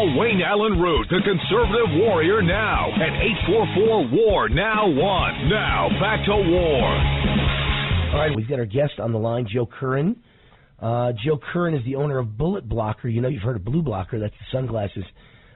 Call Wayne Allyn Root, the conservative warrior, now at 844-WAR-NOW-1. Now, back to War. All right, we've got our guest on the line, Joe Curran. Joe Curran is the owner of Bullet Blocker. You know, you've heard of Blue Blocker. That's the sunglasses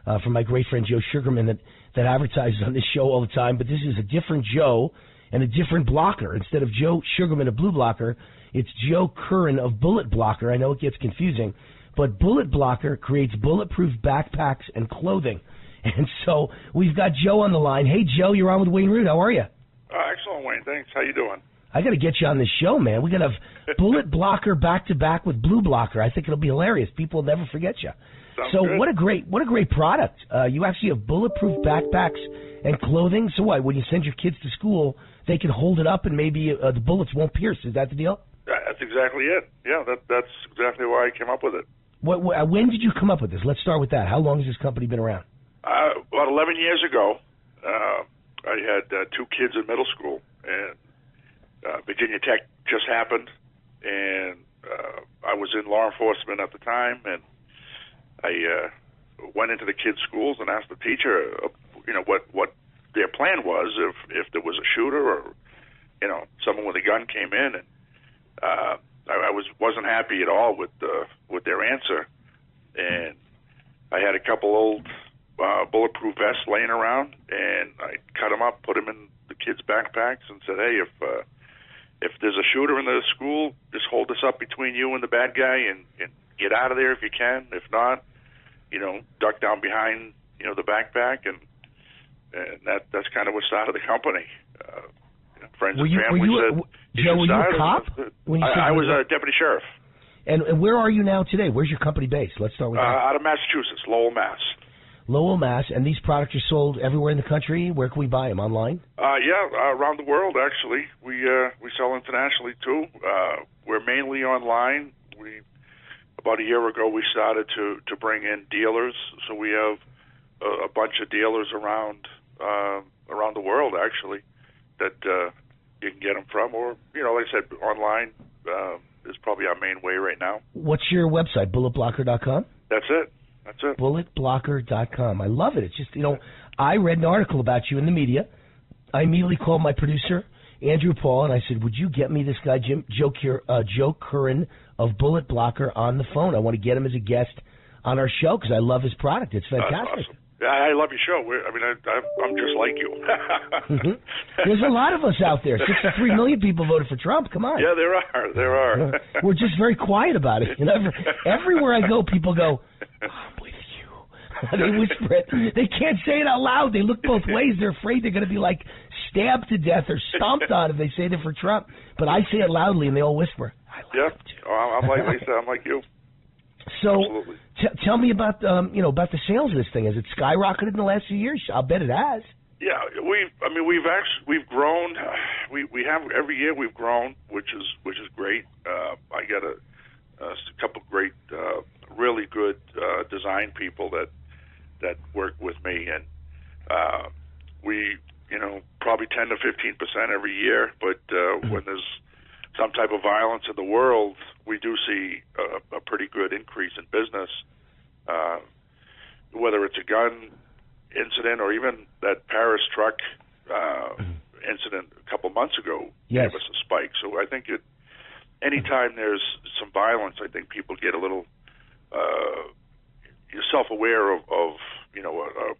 from my great friend Joe Sugarman that advertises on this show all the time. But this is a different Joe and a different blocker. Instead of Joe Sugarman of Blue Blocker, it's Joe Curran of Bullet Blocker. I know it gets confusing, but Bullet Blocker creates bulletproof backpacks and clothing. And so we've got Joe on the line. Hey, Joe, you're on with Wayne Root. How are you? Excellent, Wayne. Thanks. How you doing? I got to get you on this show, man. We got to have Bullet Blocker back-to-back with Blue Blocker. I think it'll be hilarious. People will never forget you. Sounds so good. what a great product. You actually have bulletproof backpacks and clothing. So what, when you send your kids to school, they can hold it up and maybe the bullets won't pierce. Is that the deal? That's exactly it. Yeah, that's exactly why I came up with it. When did you come up with this? Let's start with that. How long has this company been around? About 11 years ago, I had 2 kids in middle school, and Virginia Tech just happened, and I was in law enforcement at the time, and I went into the kids' schools and asked the teacher, what their plan was if there was a shooter or, someone with a gun came in, and I wasn't happy at all with their answer, and I had a couple old bulletproof vests laying around, and I cut them up, put them in the kids' backpacks, and said, hey, if there's a shooter in the school, just hold this up between you and the bad guy and get out of there if you can. If not, duck down behind, the backpack, and that's kind of what started the company. Friends and family said, Joe, were you a cop? I was a deputy sheriff. And where are you now today? Where's your company based? Let's start with that. Out of Massachusetts, Lowell, Mass. Lowell, Mass. And these products are sold everywhere in the country. Where can we buy them? Online? Around the world, actually. We sell internationally, too. We're mainly online. About a year ago, we started to bring in dealers. So we have a bunch of dealers around the world, actually, that you can get them from. Or, like I said, online is probably our main way right now. What's your website, bulletblocker.com? That's it. Bulletblocker.com. I love it. It's just, I read an article about you in the media. I immediately called my producer, Andrew Paul, and I said, would you get me this guy, Joe Curran of Bullet Blocker, on the phone? I want to get him as a guest on our show because I love his product. It's fantastic. Awesome. Yeah, I love your show. I'm just like you. Mm-hmm. There's a lot of us out there. 63 million people voted for Trump. Come on. Yeah, there are. We're just very quiet about it. Everywhere I go, people go, I'm with you. They whisper it. They can't say it out loud. They look both ways. They're afraid they're going to be stabbed to death or stomped on if they say they're for Trump. But I say it loudly, and they all whisper. I love it too. I'm like Lisa. I'm like you. So, tell me about about the sales of this thing. Has it skyrocketed in the last few years? I'll bet it has. Yeah, we've grown. We have every year we've grown, which is great. I got a couple great, really good design people that work with me, and we probably 10 to 15% every year. But when there's some type of violence in the world, we do see a pretty good increase in business, whether it's a gun incident or even that Paris truck incident a couple months ago gave us a spike. So I think anytime there's some violence, I think people get a little self-aware of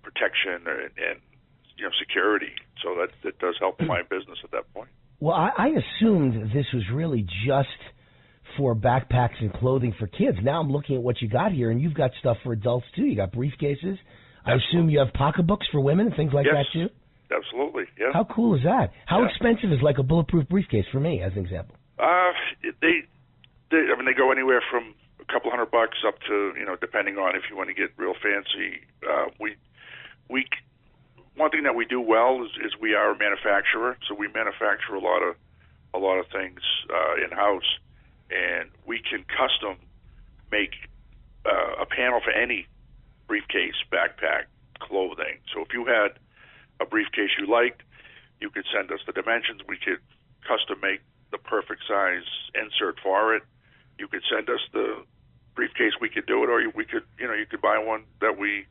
protection and security. So that does help my business at that point. Well, I assumed this was really just for backpacks and clothing for kids. Now I'm looking at what you got here, and you've got stuff for adults, too. You got briefcases. I assume you have pocketbooks for women and things like that, too? Absolutely, yeah. How cool is that? How expensive is like a bulletproof briefcase for me, as an example? They go anywhere from a couple $100 up to, depending on if you want to get real fancy. One thing that we do well is we are a manufacturer, so we manufacture a lot of things in-house, and we can custom make a panel for any briefcase, backpack, clothing. So if you had a briefcase you liked, you could send us the dimensions. We could custom make the perfect size insert for it. You could send us the briefcase, we could do it, or you could buy one that we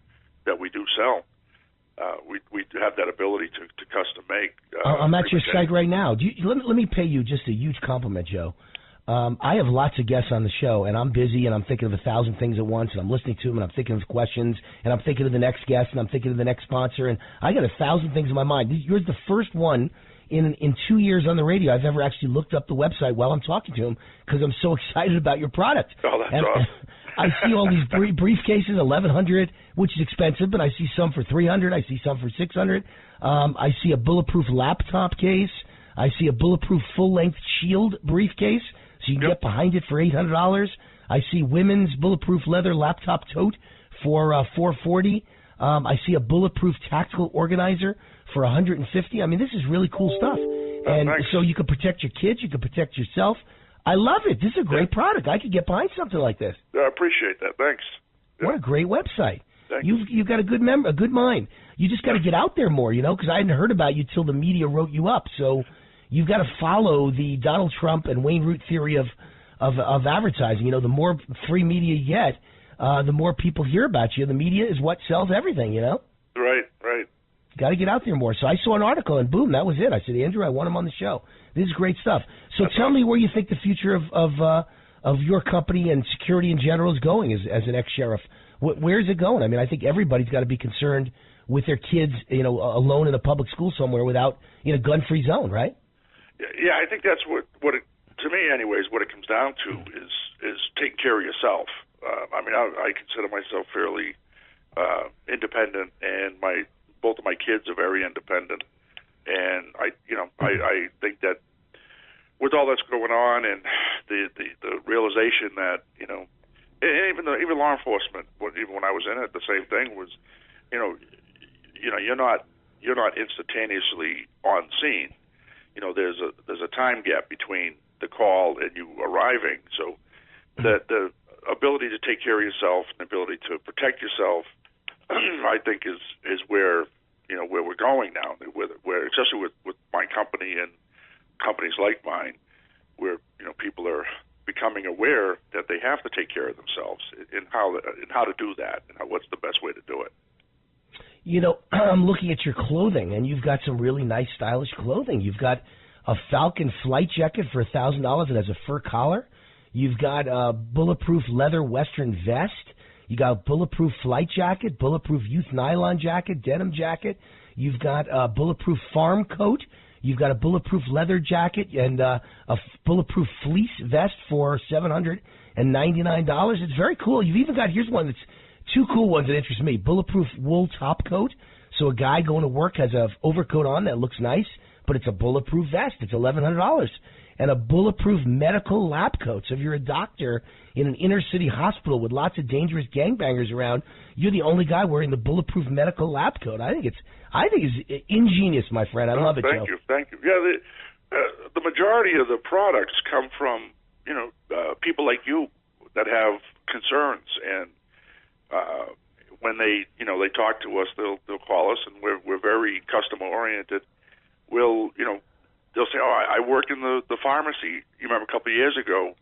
that we do sell, we have that ability to custom make. I'm at your site right now. Let me pay you just a huge compliment, Joe. I have lots of guests on the show, and I'm busy, and I'm thinking of 1,000 things at once, and I'm listening to them, and I'm thinking of questions, and I'm thinking of the next guest, and I'm thinking of the next sponsor, and I got 1,000 things in my mind. You're the first one in 2 years on the radio I've ever actually looked up the website while I'm talking to him because I'm so excited about your product. Oh, that's awesome. I see all these briefcases, $1,100, which is expensive, but I see some for $300. I see some for $600. I see a bulletproof laptop case. I see a bulletproof full-length shield briefcase, so you can get behind it for $800. I see women's bulletproof leather laptop tote for $440. I see a bulletproof tactical organizer for $150. I mean, this is really cool stuff. And so you can protect your kids, you can protect yourself. I love it. This is a great product. I could get behind something like this. I appreciate that. Thanks. What a great website. Thanks. You've got a good mind. You just got to get out there more, because I hadn't heard about you till the media wrote you up. So you've got to follow the Donald Trump and Wayne Root theory of advertising. The more free media you get, the more people hear about you. The media is what sells everything, Right. Got to get out there more. So I saw an article, and boom, that was it. I said, Andrew, I want him on the show. This is great stuff. So tell me where you think the future of your company and security in general is going as an ex-sheriff. Where's it going? I mean, I think everybody's got to be concerned with their kids, alone in a public school somewhere without, gun-free zone, right? Yeah, I think that's what it, to me, anyways, what it comes down to is taking care of yourself. I consider myself fairly independent, and both of my kids are very independent, and I think that with all that's going on and the realization that and even law enforcement, even when I was in it, the same thing was, you're not instantaneously on scene. There's a time gap between the call and you arriving, so that the ability to take care of yourself and the ability to protect yourself, I think is where we're going now. Where especially with my company and companies like mine, where people are becoming aware that they have to take care of themselves and how to do that and what's the best way to do it. I'm looking at your clothing, and you've got some really nice, stylish clothing. You've got a Falcon flight jacket for $1,000 that has a fur collar. You've got a bulletproof leather Western vest. You got a bulletproof flight jacket, bulletproof youth nylon jacket, denim jacket. You've got a bulletproof farm coat. You've got a bulletproof leather jacket and a bulletproof fleece vest for $799. It's very cool. You've even got, here's one that's two cool ones that interest me. Bulletproof wool top coat. So a guy going to work has an overcoat on that looks nice, but it's a bulletproof vest. It's $1,100. And a bulletproof medical lab coat. So if you're a doctor in an inner city hospital with lots of dangerous gangbangers around, you're the only guy wearing the bulletproof medical lab coat. I think it's ingenious, my friend. I love it, Joe. Thank you. Yeah, the majority of the products come from people like you that have concerns, and when they talk to us, they'll call us, and we're very customer oriented. They'll say, I work in the pharmacy. You remember a couple of years ago,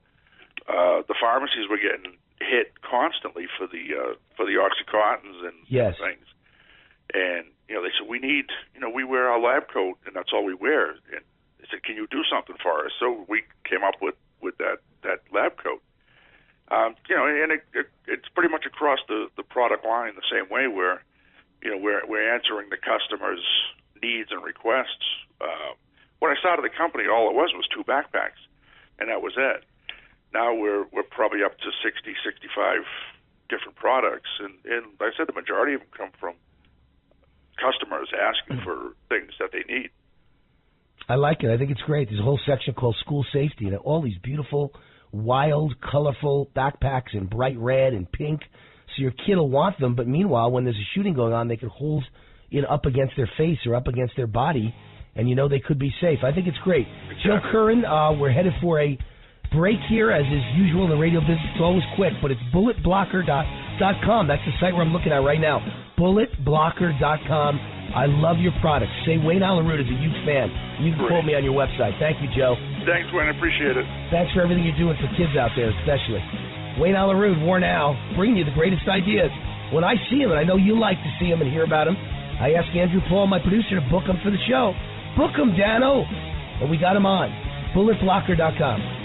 the pharmacies were getting hit constantly for the Oxycontins and things. And, they said, we wear our lab coat, and that's all we wear. And they said, can you do something for us? So we came up with that lab coat. And it's pretty much across the product line the same way where, we're answering the customer's needs and requests. When I started the company, all it was 2 backpacks, and that was it. Now we're probably up to 60, 65 different products, and like I said, the majority of them come from customers asking for things that they need. I like it. I think it's great. There's a whole section called School Safety, and all these beautiful, wild, colorful backpacks in bright red and pink, so your kid will want them, but meanwhile, when there's a shooting going on, they can hold it up against their face or up against their body, and they could be safe. I think it's great. Exactly. Joe Curran, we're headed for a break here, as is usual in the radio business. It's always quick, but it's bulletblocker.com. That's the site where I'm looking at right now. Bulletblocker.com. I love your product. Say Wayne Allyn is a huge fan. You can quote me on your website. Thank you, Joe. Thanks, Wayne. I appreciate it. Thanks for everything you're doing for kids out there, especially. Wayne Allyn, War Now, bringing you the greatest ideas. when I see him, and I know you like to see him and hear about him, I ask Andrew Paul, my producer, to book him for the show. Book him, Dano. And we got him on. BulletBlocker.com.